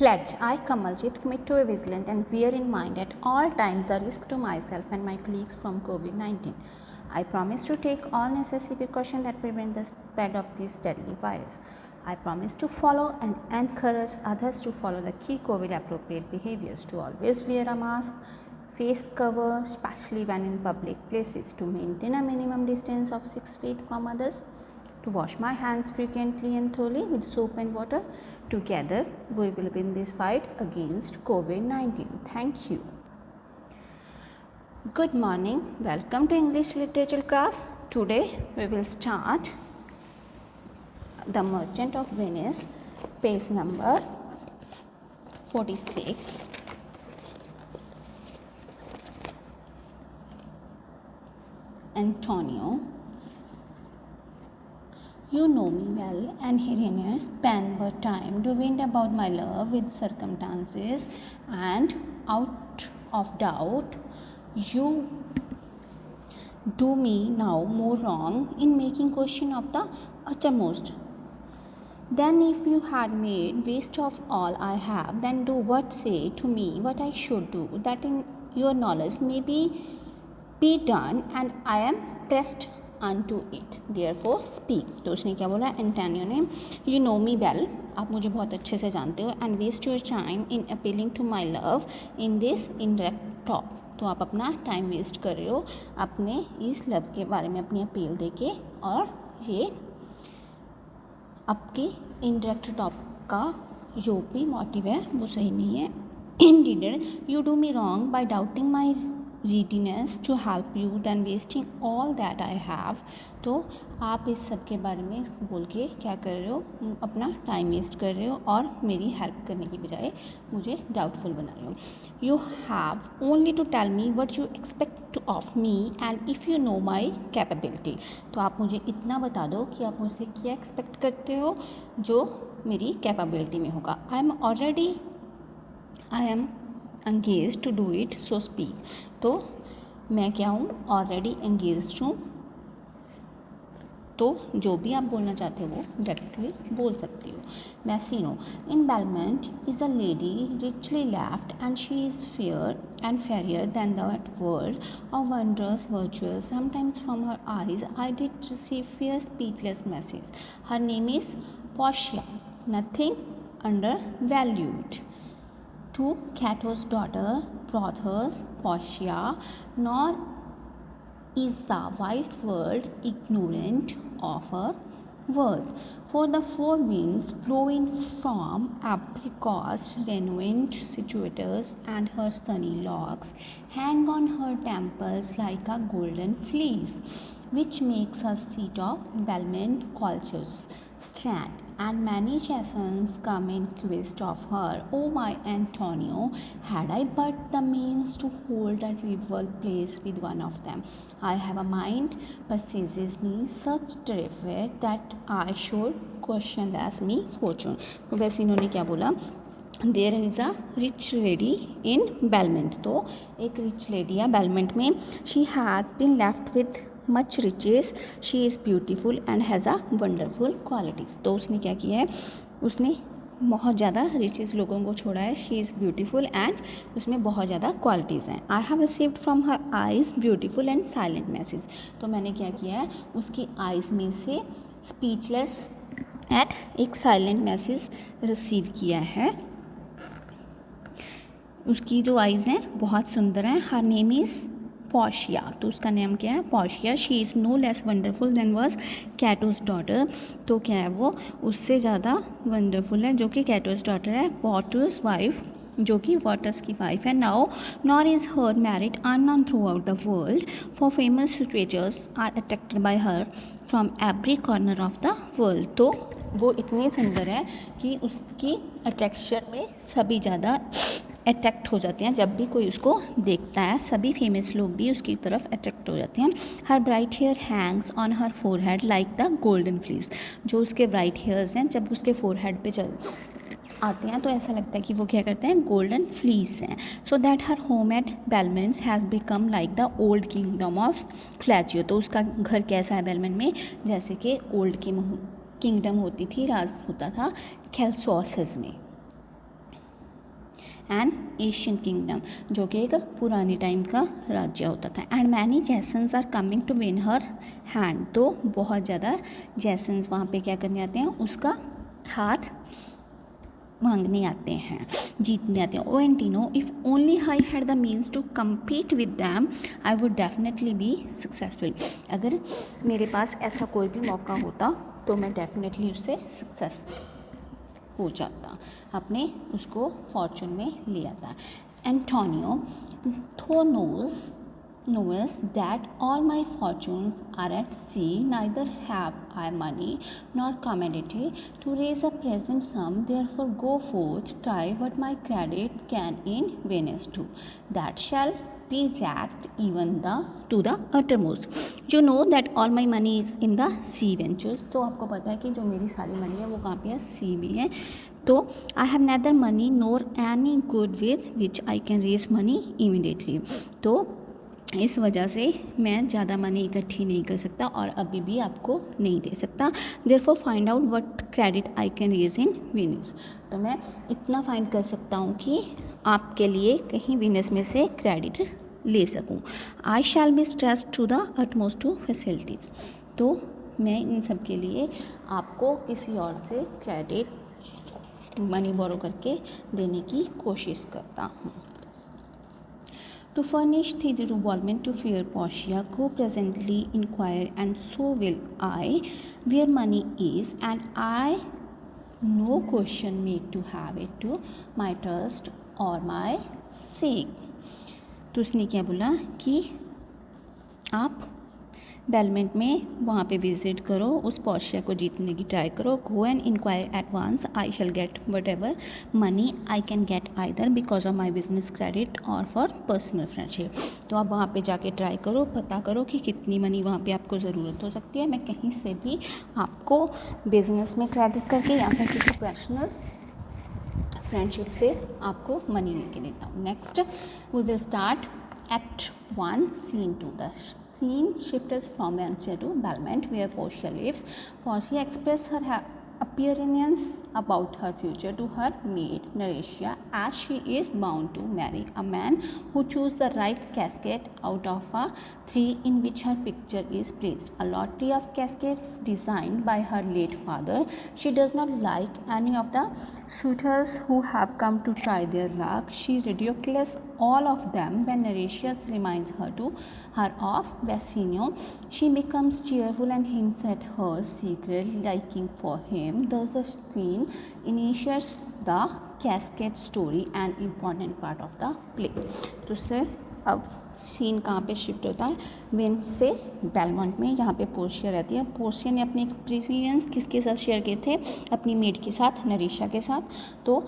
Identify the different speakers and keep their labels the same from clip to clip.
Speaker 1: Pledge. I, Kamaljeet, commit to be vigilant and bear in mind at all times the risk to myself and my colleagues from COVID-19. I promise to take all necessary precautions that prevent the spread of this deadly virus. I promise to follow and encourage others to follow the key COVID appropriate behaviors, to always wear a mask, face cover, especially when in public places, to maintain a minimum distance of 6 feet from others, to wash my hands frequently and thoroughly with soap and water. Together, we will win this fight against COVID-19. Thank you. Good morning. Welcome to English Literature class. Today, we will start The Merchant of Venice, page number 46. Antonio. You know me well, and herein spend but time to wind about my love with circumstances, and out of doubt you do me now more wrong in making question of the uttermost. Then if you had made waste of all I have, then do what say to me what I should do, that in your knowledge may be done, and I am pressed unto it. Therefore speak. तो उसने क्या बोला Antonio ने, you know me well, आप मुझे बहुत अच्छे से जानते हो, and waste your time in appealing to my love in this indirect talk. तो आप अपना टाइम वेस्ट कर रहे हो अपने इस लव के बारे में अपनी अपील देके, और ये आपकी इनडायरेक्ट टॉप का जो भी मोटिव है वो सही नहीं है. Indeed, you do me wrong by doubting my readiness to help you, then wasting all that I have. तो आप इस सब के बारे में बोल के क्या कर रहे हो, अपना टाइम वेस्ट कर रहे हो और मेरी हेल्प करने की बजाय मुझे डाउटफुल बना रहे हो. You have only to tell me what you expect of me and if you know my capability. तो आप मुझे इतना बता दो कि आप मुझसे क्या एक्सपेक्ट करते हो जो मेरी कैपेबिलिटी में होगा. I am engaged to do it, so speak. तो मैं क्या हूँ, ऑलरेडी engaged हूँ, तो जो भी आप बोलना चाहते हो वो डायरेक्टली बोल सकती हो. मैसिनो. In Belmont is a lady richly left, and she is fair and fairer than the world, of wondrous virtuous. Sometimes from her eyes I did receive fair speechless messages. Her name is Portia, nothing undervalued. To Cato's daughter, Prothous, Portia, nor is the wide world ignorant of her worth. For the four winds blowing from apricots, renowned situators, and her sunny locks hang on her temples like a golden fleece, which makes her seat of Belmont cultures stand, and many chasons come in quest of her. O my Antonio, had I but the means to hold a rival place with one of them. I have a mind possesses me such terrific that I should question as me fortune. तो वैसे इन्होंने क्या बोला, there is a rich lady in Belmont. तो एक rich lady है Belmont में. She has been left with much riches, she is beautiful and has a wonderful qualities. तो उसने क्या किया है, उसने बहुत ज़्यादा रिचेस लोगों को छोड़ा है. शी इज़ ब्यूटीफुल एंड उसमें बहुत ज़्यादा क्वालिटीज़ हैं. I have received from her eyes beautiful and silent message. तो मैंने क्या किया है, उसकी आइज़ में से स्पीचलेस एंड एक साइलेंट मैसेज रिसीव किया है. उसकी जो आइज़ हैं बहुत सुंदर हैं. Her name is Portia. तो उसका नाम क्या है, Portia. She is no less wonderful than was Cato's daughter. तो क्या है, वो उससे ज़्यादा वंडरफुल है जो कि कैटोस डॉटर है, वाटर्स वाइफ, जो कि वाटर्स की वाइफ है. Now nor is her merit unknown throughout the world, for famous suitors are attracted by her from every corner of the world. तो वो इतनी सुंदर है कि उसकी अट्रैक्शन में सभी ज़्यादा अट्रैक्ट हो जाते हैं. जब भी कोई उसको देखता है सभी फेमस लोग भी उसकी तरफ अट्रैक्ट हो जाते हैं. Her bright hair hangs on her forehead like the golden fleece. जो उसके ब्राइट हेयर्स हैं जब उसके फोरहेड पे चल आते हैं तो ऐसा लगता है कि वो क्या करते हैं, गोल्डन फ्लीस हैं. So that her home at Belmont's has become like the old kingdom of Colchis. तो उसका घर कैसा है बेलमेंट में, जैसे कि ओल्ड किंगडम होती थी, राज होता था कैलसोसस में. एन एशियन किंगडम, जो कि एक पुराने टाइम का राज्य होता था। And many Jasons are coming to win her hand, तो बहुत ज़्यादा जैसन्स वहाँ पे क्या करने आते हैं, उसका हाथ मांगने आते हैं, जीतने आते हैं। O Antonio, if only I had the means to compete with them I would definitely be successful. अगर मेरे पास ऐसा कोई भी मौका होता तो मैं डेफिनेटली उससे सक्सेस हो जाता, अपने उसको फॉर्चून में ले आता। एंटोनियो थो knows that all my fortunes are at sea, neither have I money nor commodity to raise a present sum, therefore go forth, try what my credit can in Venice do, that shall be jacked even to the uttermost. You know that all my money is in the sea ventures, तो आपको पता है कि जो मेरी सारी money है वो कहाँ पे है, सी में है। तो I have neither money nor any good with which I can raise money immediately, तो इस वजह से मैं ज़्यादा मनी इकट्ठी नहीं कर सकता और अभी भी आपको नहीं दे सकता। Therefore find out what credit I can raise in Venice, तो मैं इतना फाइंड कर सकता हूँ कि आपके लिए कहीं वीनस में से क्रेडिट ले सकूँ। I shall be stressed to the utmost to facilities, तो मैं इन सब के लिए आपको किसी और से क्रेडिट मनी बोरो करके देने की कोशिश करता हूँ। To furnish the revolvement to fair Portia, go presently inquire, and so will I, where money is, and I no question make to have it to my trust or my sake. तो उसने क्या बोला कि आप bailment में वहाँ पे visit करो, उस पोर्शिया को जीतने की ट्राई करो। Go and inquire at once, I shall get whatever money I can get either because of my business credit or for personal friendship. तो आप वहाँ पे जाके ट्राई करो, पता करो कि कितनी मनी वहाँ पे आपको ज़रूरत हो सकती है। मैं कहीं से भी आपको बिजनेस में क्रेडिट करके या फिर किसी पर्सनल फ्रेंडशिप से आपको मनी लेके देता हूँ। Next we will start Act 1, Scene 2. The scene shifts from Venice to Belmont, where Portia lives. Portia expresses her opinions about her future to her maid Narcissus, as she is bound to marry a man who chooses the right casket out of a 3 in which her picture is placed. A lottery of caskets designed by her late father. She does not like any of the suitors who have come to try their luck. She ridicules all of them when Narcissus reminds her of Bassanio. She becomes cheerful and hints at her secret liking for him. Thus the scene initiates the cascade story, an important part of the play. तो sir अब scene कहाँ पे shift होता है, Venice से Belmont में, जहाँ पे पोर्शिया रहती है। पोर्शिया ने अपने एक्सपीरियंस किसके साथ शेयर किए थे, अपनी मेड के साथ, नरीशा के साथ। तो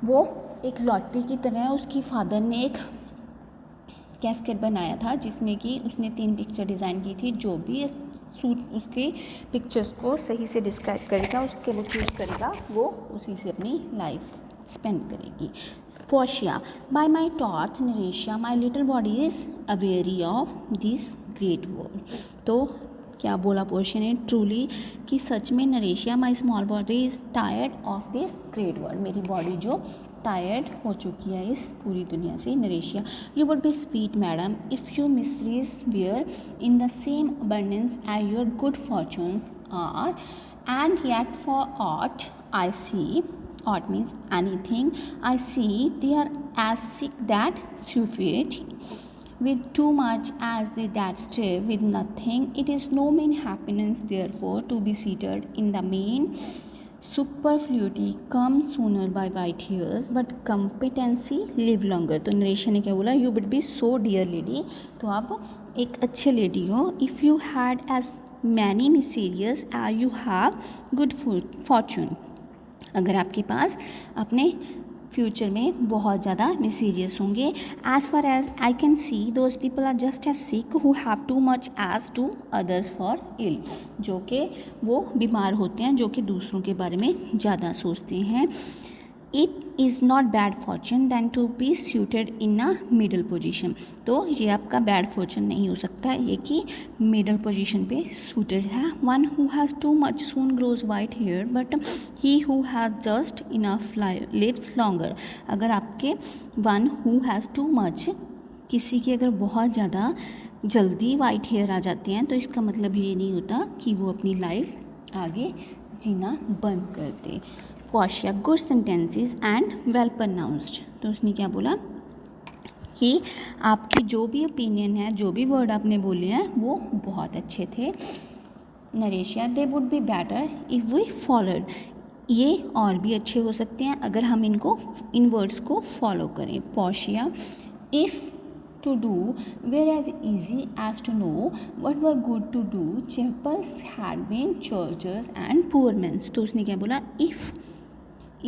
Speaker 1: वो एक लॉटरी की तरह है, उसकी फादर ने एक कैस्केट बनाया था जिसमें कि उसने 3 पिक्चर डिज़ाइन की थी। जो भी सूट उसकी पिक्चर्स को सही से डिस्क्राइब करेगा, उसके वो चूज़ करेगा, वो उसी से अपनी लाइफ स्पेंड करेगी। Portia, by my troth Nerissa, my little body is aweary of this great world. तो क्या बोला पोर्शिया ने, ट्रूली, कि सच में Nerissa, my small body is tired of this great world, मेरी बॉडी जो टायर्ड हो चुकी है इस पूरी दुनिया से। Nerissa, you would be sweet madam if you miseries were in the same abundance as your good fortunes are, and yet for aught I see, aught means anything, I see they are as sick that suffocate with too much as they that strive with nothing. It is no mean happiness therefore to be seated in the main superfluity come sooner by white hairs but competency live longer. तो Nerissa ने क्या बोला, you would be so dear lady, तो आप एक अच्छे lady हो, if you had as many miseries as you have good fortune, अगर आपके पास अपने फ्यूचर में बहुत ज़्यादा मिसीरियस होंगे। As far as I can see those people are just as sick who have too much as to others for ill, जो कि वो बीमार होते हैं, जो कि दूसरों के बारे में ज़्यादा सोचते हैं। It is not bad fortune than to be suited in a middle position. तो ये आपका बैड फॉर्चून नहीं हो सकता ये कि मिडल पोजिशन पे सूटेड है। One who has too much soon grows white hair but he who has just enough lives longer. अगर आपके one who has too much, किसी की अगर बहुत ज़्यादा जल्दी वाइट हेयर आ जाते हैं तो इसका मतलब ये नहीं होता कि वो अपनी लाइफ आगे जीना बंद कर दे। Portia, good sentences and well pronounced. तो उसने क्या बोला कि आपकी जो भी ओपिनियन है, जो भी वर्ड आपने बोले हैं वो बहुत अच्छे थे। Nerissa, they would be better if we followed. ये और भी अच्छे हो सकते हैं अगर हम इन वर्ड्स को फॉलो करें। Portia, if to do were as easy as to know what were good to do, chapels had been churches and poor men। तो उसने क्या बोला, if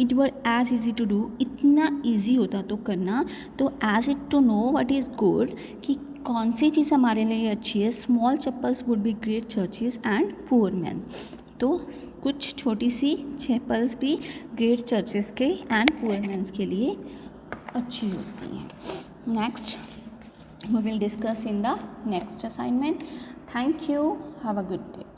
Speaker 1: it were as easy to do, इतना easy होता तो करना, तो as it to know what is good, कि कौन सी चीज़ हमारे लिए अच्छी है। Small chapels would be great churches and poor man. तो कुछ छोटी सी चैपल्स भी ग्रेट चर्चेस के एंड पुअर मैन्स के लिए अच्छी होती हैं। Next we will discuss in the next assignment. Thank you. Have a good day.